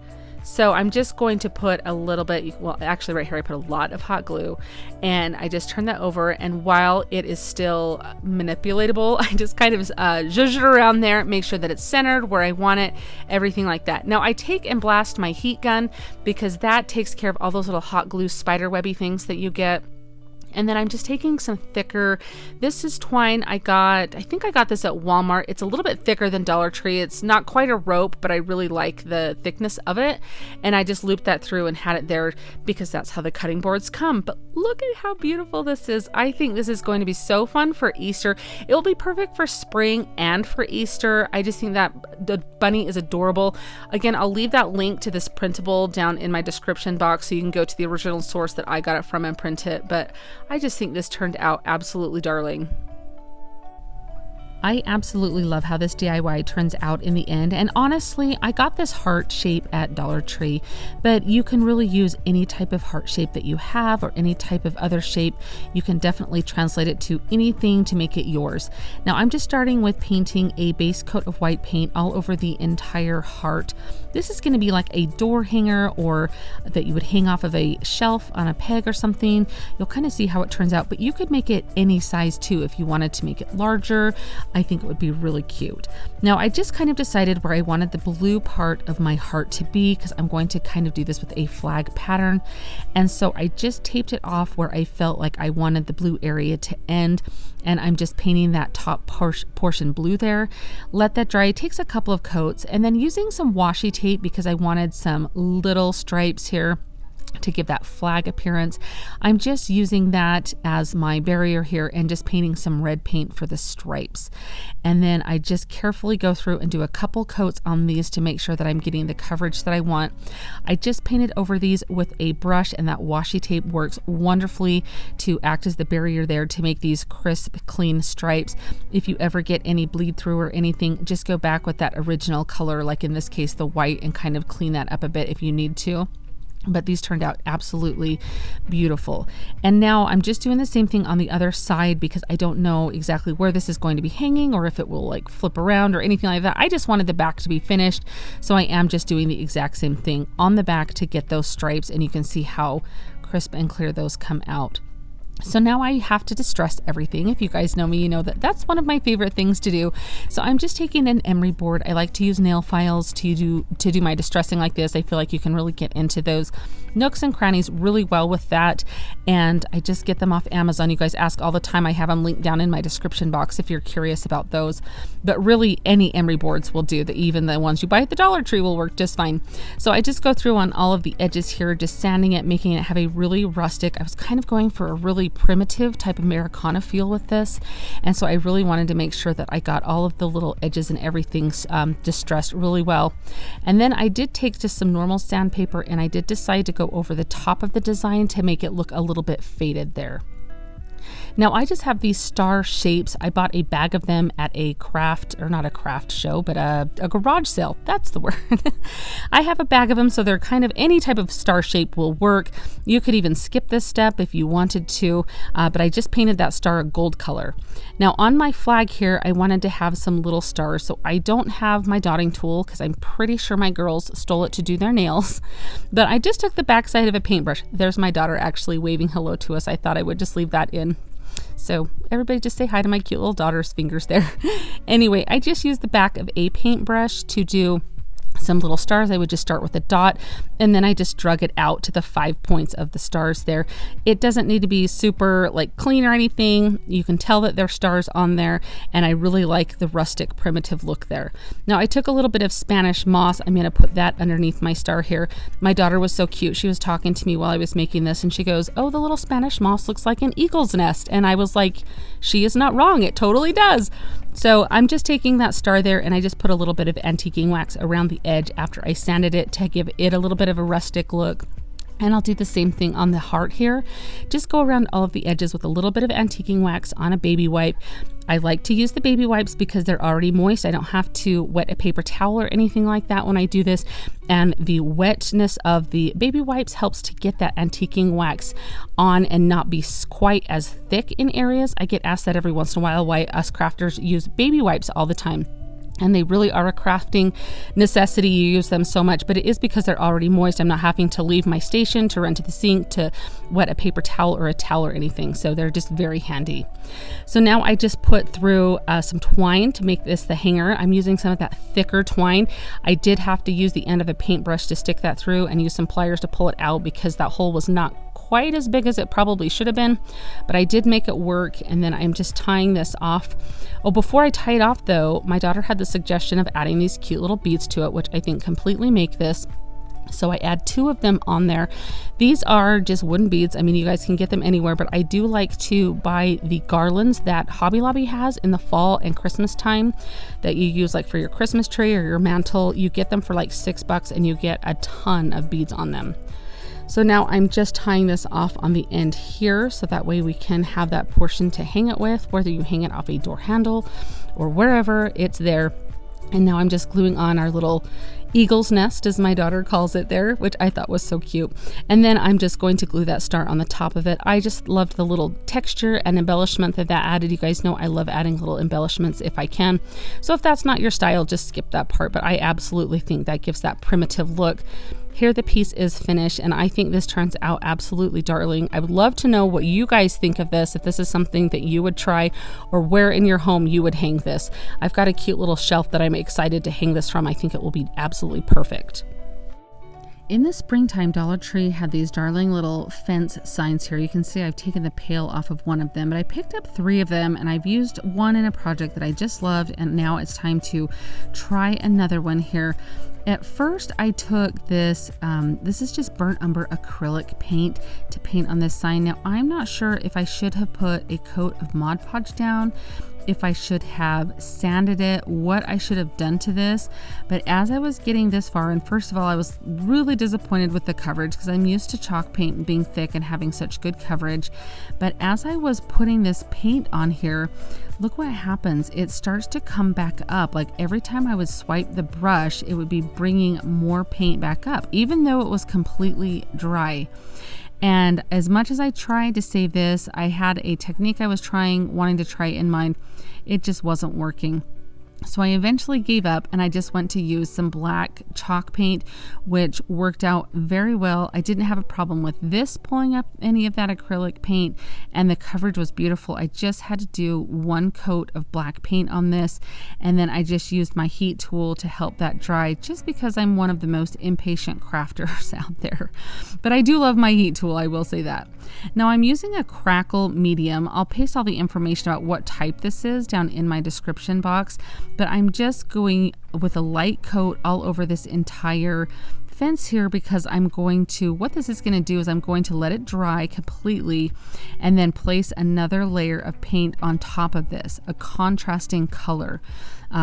So I'm just going to put a little bit, well, actually right here I put a lot of hot glue, and I just turn that over, and while it is still manipulatable, I just kind of zhuzh it around there, make sure that it's centered where I want it, everything like that. Now I take and blast my heat gun because that takes care of all those little hot glue spider webby things that you get. And then I'm just taking some thicker, this is twine I think I got this at Walmart. It's a little bit thicker than Dollar Tree. It's not quite a rope, but I really like the thickness of it. And I just looped that through and had it there because that's how the cutting boards come. But look at how beautiful this is. I think this is going to be so fun for Easter. It will be perfect for spring and for Easter. I just think that the bunny is adorable. Again, I'll leave that link to this printable down in my description box so you can go to the original source that I got it from and print it. But I just think this turned out absolutely darling. I absolutely love how this DIY turns out in the end, and honestly, I got this heart shape at Dollar Tree, but you can really use any type of heart shape that you have or any type of other shape. You can definitely translate it to anything to make it yours. Now I'm just starting with painting a base coat of white paint all over the entire heart. This is going to be like a door hanger, or that you would hang off of a shelf on a peg or something. You'll kind of see how it turns out, but you could make it any size too if you wanted to make it larger. I think it would be really cute. Now I just kind of decided where I wanted the blue part of my heart to be, because I'm going to kind of do this with a flag pattern. And so I just taped it off where I felt like I wanted the blue area to end. And I'm just painting that top portion blue there. Let that dry. It takes a couple of coats, and then using some washi tape because I wanted some little stripes here to give that flag appearance. I'm just using that as my barrier here and just painting some red paint for the stripes. And then I just carefully go through and do a couple coats on these to make sure that I'm getting the coverage that I want. I just painted over these with a brush, and that washi tape works wonderfully to act as the barrier there to make these crisp, clean stripes. If you ever get any bleed through or anything, just go back with that original color, like in this case the white, and kind of clean that up a bit if you need to. but these turned out absolutely beautiful. And now I'm just doing the same thing on the other side because I don't know exactly where this is going to be hanging or if it will like flip around or anything like that. I just wanted the back to be finished, so I am just doing the exact same thing on the back to get those stripes, and you can see how crisp and clear those come out. So now I have to distress everything. If you guys know me, you know that that's one of my favorite things to do. So I'm just taking an emery board. I like to use nail files to do my distressing like this. I feel like you can really get into those nooks and crannies really well with that. And I just get them off Amazon. You guys ask all the time. I have them linked down in my description box if you're curious about those. But really any emery boards will do. Even the ones you buy at the Dollar Tree will work just fine. So I just go through on all of the edges here, just sanding it, making it have a really rustic. I was kind of going for a really primitive type Americana feel with this, and so I really wanted to make sure that I got all of the little edges and everything distressed really well. And then I did take just some normal sandpaper, and I did decide to go over the top of the design to make it look a little bit faded there. Now I just have these star shapes. I bought a bag of them at a craft, or not a craft show, but a garage sale. That's the word. I have a bag of them, so they're kind of any type of star shape will work. You could even skip this step if you wanted to, but I just painted that star a gold color. Now on my flag here, I wanted to have some little stars, so I don't have my dotting tool because I'm pretty sure my girls stole it to do their nails, but I just took the backside of a paintbrush. There's my daughter actually waving hello to us. I thought I would just leave that in. So everybody just say hi to my cute little daughter's fingers there. Anyway, I just used the back of a paintbrush to do some little stars. I would just start with a dot, and then I just drug it out to the 5 points of the stars there. It doesn't need to be super like clean or anything. You can tell that there's stars on there, and I really like the rustic primitive look there. Now I took a little bit of Spanish moss. I'm going to put that underneath my star here. My daughter was so cute. She was talking to me while I was making this, and she goes, "Oh, the little Spanish moss looks like an eagle's nest." And I was like, she is not wrong. It totally does. So I'm just taking that star there, and I just put a little bit of antiquing wax around the edge after I sanded it to give it a little bit of a rustic look. And I'll do the same thing on the heart here. Just go around all of the edges with a little bit of antiquing wax on a baby wipe. I like to use the baby wipes because they're already moist. I don't have to wet a paper towel or anything like that when I do this. And the wetness of the baby wipes helps to get that antiquing wax on and not be quite as thick in areas. I get asked that every once in a while why us crafters use baby wipes all the time. And they really are a crafting necessity. You use them so much, but it is because they're already moist. I'm not having to leave my station to run to the sink to wet a paper towel or a towel or anything. So they're just very handy. So now I just put through some twine to make this the hanger. I'm using some of that thicker twine. I did have to use the end of a paintbrush to stick that through and use some pliers to pull it out because that hole was not quite as big as it probably should have been, but I did make it work. And then I'm just tying this off. Oh, before I tie it off though, my daughter had the suggestion of adding these cute little beads to it, which I think completely make this. So I add 2 of them on there. These are just wooden beads. I mean, you guys can get them anywhere, but I do like to buy the garlands that Hobby Lobby has in the fall and Christmas time that you use like for your Christmas tree or your mantle. You get them for like $6 and you get a ton of beads on them. So now I'm just tying this off on the end here, so that way we can have that portion to hang it with, whether you hang it off a door handle or wherever, it's there. And now I'm just gluing on our little eagle's nest, as my daughter calls it there, which I thought was so cute. And then I'm just going to glue that star on the top of it. I just loved the little texture and embellishment that added. You guys know I love adding little embellishments if I can. So if that's not your style, just skip that part, but I absolutely think that gives that primitive look. Here the piece is finished, and I think this turns out absolutely darling. I would love to know what you guys think of this, if this is something that you would try or where in your home you would hang this. I've got a cute little shelf that I'm excited to hang this from. I think it will be absolutely perfect. In the springtime, Dollar Tree had these darling little fence signs here. You can see I've taken the pail off of one of them, but I picked up 3 of them, and I've used one in a project that I just loved, and now it's time to try another one here. At first I took this, this is just burnt umber acrylic paint to paint on this sign. Now I'm not sure if I should have put a coat of Mod Podge down, if I should have sanded it, what I should have done to this. But as I was getting this far, and first of all, I was really disappointed with the coverage because I'm used to chalk paint being thick and having such good coverage. But as I was putting this paint on here, look what happens. It starts to come back up. Like every time I would swipe the brush, it would be bringing more paint back up, even though it was completely dry. And as much as I tried to save this, I had a technique I was wanting to try in mind. It just wasn't working. So I eventually gave up and I just went to use some black chalk paint, which worked out very well. I didn't have a problem with this pulling up any of that acrylic paint, and the coverage was beautiful. I just had to do one coat of black paint on this, and then I just used my heat tool to help that dry, just because I'm one of the most impatient crafters out there. But I do love my heat tool, I will say that. Now I'm using a crackle medium. I'll paste all the information about what type this is down in my description box, but I'm just going with a light coat all over this entire fence here because what this is going to do is I'm going to let it dry completely and then place another layer of paint on top of this, a contrasting color.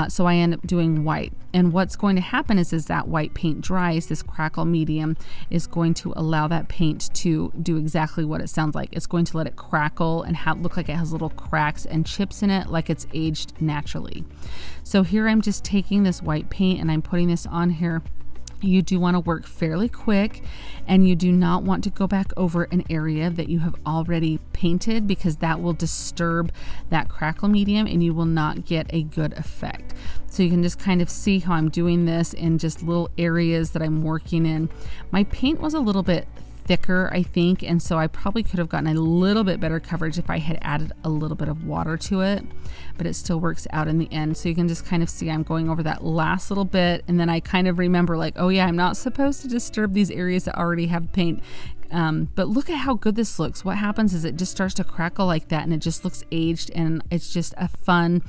So I end up doing white. And what's going to happen is that white paint dries, this crackle medium is going to allow that paint to do exactly what it sounds like. It's going to let it crackle and look like it has little cracks and chips in it, like it's aged naturally. So here I'm just taking this white paint and I'm putting this on here. You do want to work fairly quick, and you do not want to go back over an area that you have already painted because that will disturb that crackle medium and you will not get a good effect. So you can just kind of see how I'm doing this in just little areas that I'm working in. My paint was a little bit thicker, I think, and so I probably could have gotten a little bit better coverage if I had added a little bit of water to it, but it still works out in the end. So you can just kind of see I'm going over that last little bit, and then I kind of remember like, oh yeah, I'm not supposed to disturb these areas that already have paint. But look at how good this looks. What happens is it just starts to crackle like that and it just looks aged, and it's just a fun,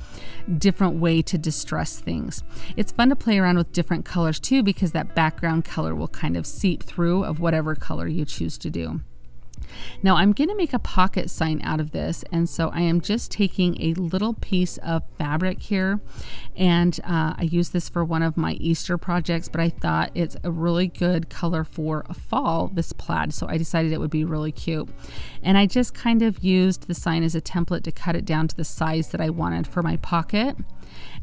different way to distress things. It's fun to play around with different colors too, because that background color will kind of seep through of whatever color you choose to do. Now I'm going to make a pocket sign out of this, and so I am just taking a little piece of fabric here, and I use this for one of my Easter projects, but I thought it's a really good color for a fall, this plaid, so I decided it would be really cute. And I just kind of used the sign as a template to cut it down to the size that I wanted for my pocket.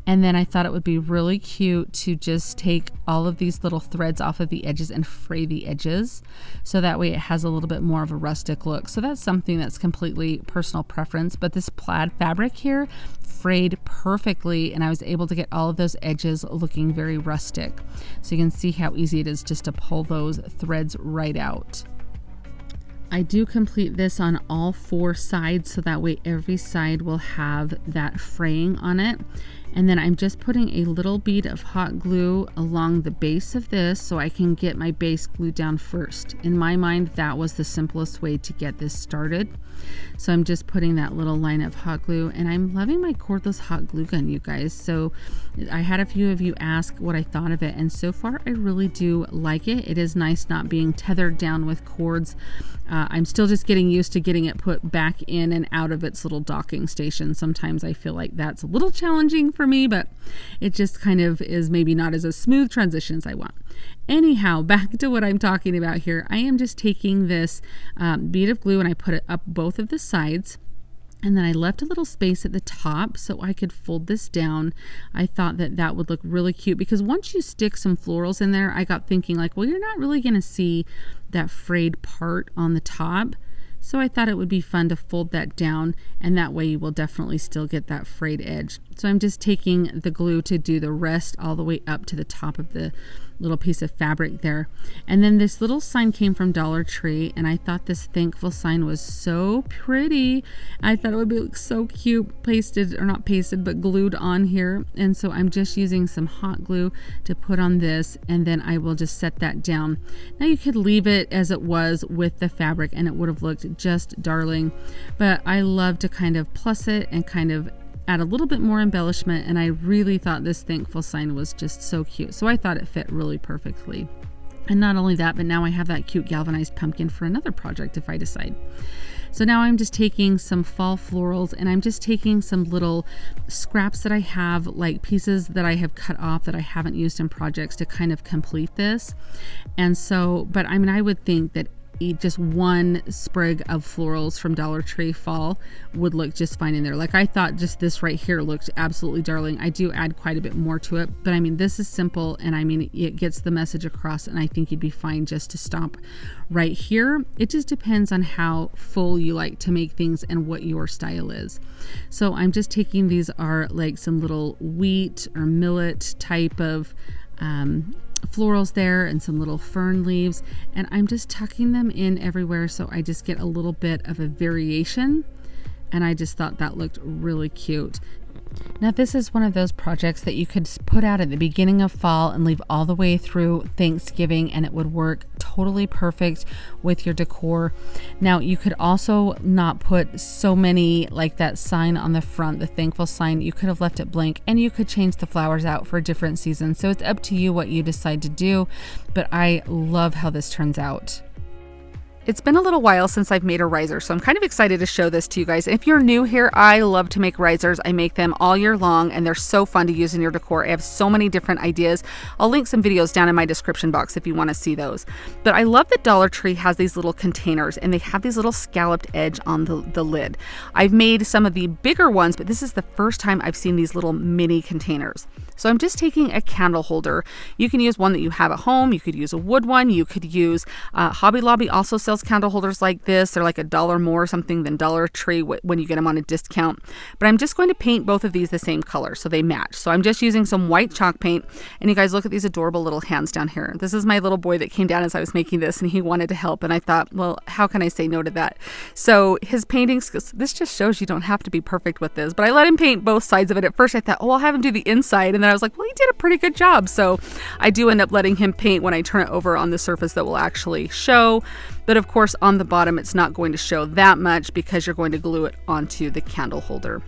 And then I thought it would be really cute to just take all of these little threads off of the edges and fray the edges, so that way it has a little bit more of a rustic look. So that's something that's completely personal preference, but this plaid fabric here frayed perfectly, and I was able to get all of those edges looking very rustic. So you can see how easy it is just to pull those threads right out. I do complete this on all four sides, so that way every side will have that fraying on it. And then I'm just putting a little bead of hot glue along the base of this so I can get my base glued down first. In my mind, that was the simplest way to get this started. So I'm just putting that little line of hot glue, and I'm loving my cordless hot glue gun, you guys. So I had a few of you ask what I thought of it, and so far I really do like it. It is nice not being tethered down with cords. I'm still just getting used to getting it put back in and out of its little docking station. Sometimes I feel like that's a little challenging for me, but it just kind of is maybe not as a smooth transition as I want. Anyhow, back to what I'm talking about here. I am just taking this bead of glue and I put it up both of the sides. And then I left a little space at the top so I could fold this down. I thought that that would look really cute because once you stick some florals in there, I got thinking like, well, you're not really going to see that frayed part on the top. So I thought it would be fun to fold that down, and that way you will definitely still get that frayed edge. So I'm just taking the glue to do the rest all the way up to the top of the little piece of fabric there. And then this little sign came from Dollar Tree, and I thought this thankful sign was so pretty. I thought it would be so cute pasted, or not pasted, but glued on here. And so I'm just using some hot glue to put on this, and then I will just set that down. Now you could leave it as it was with the fabric and it would have looked just darling, but I love to kind of plus it and kind of add a little bit more embellishment, and I really thought this thankful sign was just so cute, so I thought it fit really perfectly. And not only that, but now I have that cute galvanized pumpkin for another project if I decide. So now I'm just taking some fall florals, and I'm just taking some little scraps that I have, like pieces that I have cut off that I haven't used in projects, to kind of complete this. And so, but I mean, I would think that just one sprig of florals from Dollar Tree fall would look just fine in there. Like, I thought just this right here looked absolutely darling. I do add quite a bit more to it, but I mean, this is simple, and I mean, it gets the message across, and I think you'd be fine just to stop right here. It just depends on how full you like to make things and what your style is. So I'm just taking, these are like some little wheat or millet type of florals there, and some little fern leaves, and I'm just tucking them in everywhere, so I just get a little bit of a variation, and I just thought that looked really cute. Now, this is one of those projects that you could put out at the beginning of fall and leave all the way through Thanksgiving, and it would work totally perfect with your decor. Now, you could also not put so many, like that sign on the front, the thankful sign. You could have left it blank, and you could change the flowers out for a different season. So it's up to you what you decide to do, but I love how this turns out. It's been a little while since I've made a riser, so I'm kind of excited to show this to you guys. If you're new here, I love to make risers. I make them all year long, and they're so fun to use in your decor. I have so many different ideas. I'll link some videos down in my description box if you want to see those. But I love that Dollar Tree has these little containers, and they have these little scalloped edge on the lid. I've made some of the bigger ones, but this is the first time I've seen these little mini containers. So I'm just taking a candle holder. You can use one that you have at home. You could use a wood one. You could use, Hobby Lobby also sells candle holders like this. They're like $1 more or something than Dollar Tree when you get them on a discount. But I'm just going to paint both of these the same color so they match. So I'm just using some white chalk paint, and you guys look at these adorable little hands down here. This is my little boy that came down as I was making this, and he wanted to help, and I thought, well, how can I say no to that? So his paintings, this just shows you don't have to be perfect with this, but I let him paint both sides of it. At first I thought, oh, I'll have him do the inside, and then I was like, well, he did a pretty good job. So I do end up letting him paint when I turn it over on the surface that will actually show. But of course, on the bottom, it's not going to show that much because you're going to glue it onto the candle holder.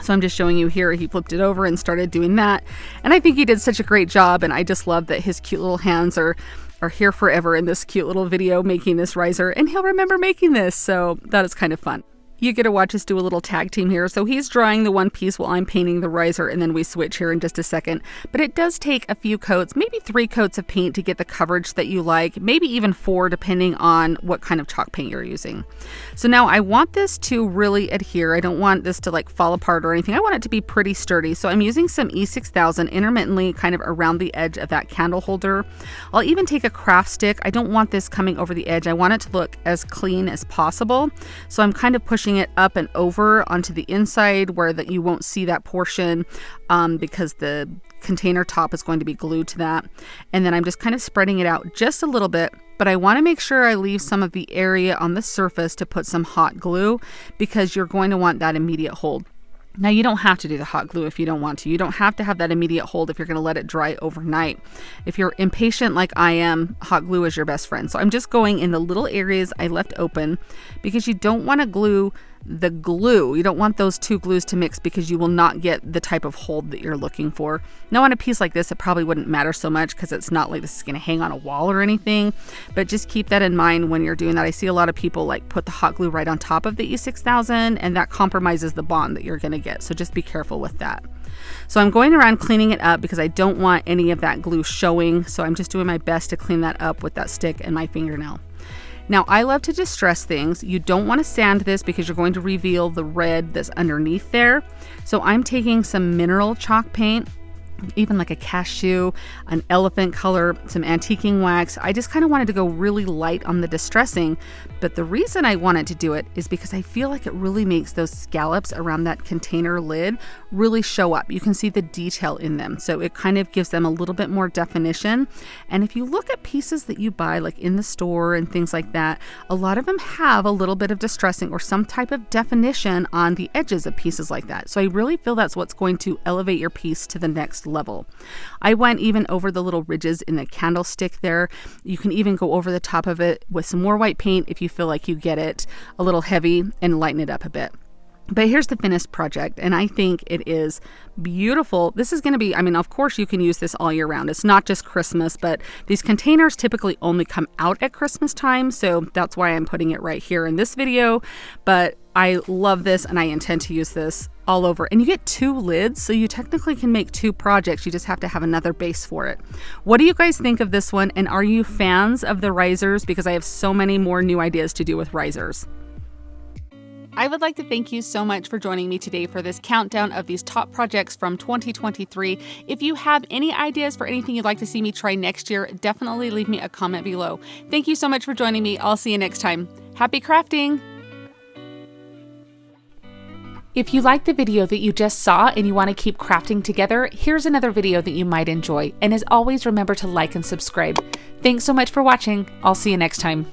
So I'm just showing you here, he flipped it over and started doing that. And I think he did such a great job. And I just love that his cute little hands are here forever in this cute little video making this riser. And he'll remember making this. So that is kind of fun. You get to watch us do a little tag team here. So he's drawing the one piece while I'm painting the riser, and then we switch here in just a second. But it does take a few coats, maybe 3 coats of paint to get the coverage that you like, maybe even 4 depending on what kind of chalk paint you're using. So now I want this to really adhere. I don't want this to like fall apart or anything. I want it to be pretty sturdy. So I'm using some E6000 intermittently kind of around the edge of that candle holder. I'll even take a craft stick. I don't want this coming over the edge. I want it to look as clean as possible. So I'm kind of pushing it up and over onto the inside where that you won't see that portion because the container top is going to be glued to that. And then I'm just kind of spreading it out just a little bit, but I want to make sure I leave some of the area on the surface to put some hot glue because you're going to want that immediate hold. Now, you don't have to do the hot glue if you don't want to. You don't have to have that immediate hold if you're going to let it dry overnight. If you're impatient like I am, hot glue is your best friend. So I'm just going in the little areas I left open because you don't want to glue the glue. You don't want those two glues to mix because you will not get the type of hold that you're looking for. Now, on a piece like this, it probably wouldn't matter so much because it's not like this is going to hang on a wall or anything, but just keep that in mind when you're doing that. I see a lot of people like put the hot glue right on top of the E6000, and that compromises the bond that you're going to get. So just be careful with that. So I'm going around cleaning it up because I don't want any of that glue showing. So I'm just doing my best to clean that up with that stick and my fingernail. Now, I love to distress things. You don't want to sand this because you're going to reveal the red that's underneath there. So I'm taking some mineral chalk paint, even like a cashew, an elephant color, some antiquing wax. I just kind of wanted to go really light on the distressing, but the reason I wanted to do it is because I feel like it really makes those scallops around that container lid really show up. You can see the detail in them, so it kind of gives them a little bit more definition. And if you look at pieces that you buy like in the store and things like that, a lot of them have a little bit of distressing or some type of definition on the edges of pieces like that. So I really feel that's what's going to elevate your piece to the next level. I went even over the little ridges in the candlestick there. You can even go over the top of it with some more white paint if you feel like you get it a little heavy and lighten it up a bit. But here's the finished project, and I think it is beautiful. This is going to be, I mean, of course you can use this all year round. It's not just Christmas, but these containers typically only come out at Christmas time, so that's why I'm putting it right here in this video. But I love this, and I intend to use this all over. And you get 2 lids, so you technically can make 2 projects. You just have to have another base for it. What do you guys think of this one, and are you fans of the risers? Because I have so many more new ideas to do with risers. I would like to thank you so much for joining me today for this countdown of these top projects from 2023. If you have any ideas for anything you'd like to see me try next year, definitely leave me a comment below. Thank you so much for joining me. I'll see you next time. Happy crafting! If you liked the video that you just saw and you want to keep crafting together, here's another video that you might enjoy. And as always, remember to like and subscribe. Thanks so much for watching. I'll see you next time.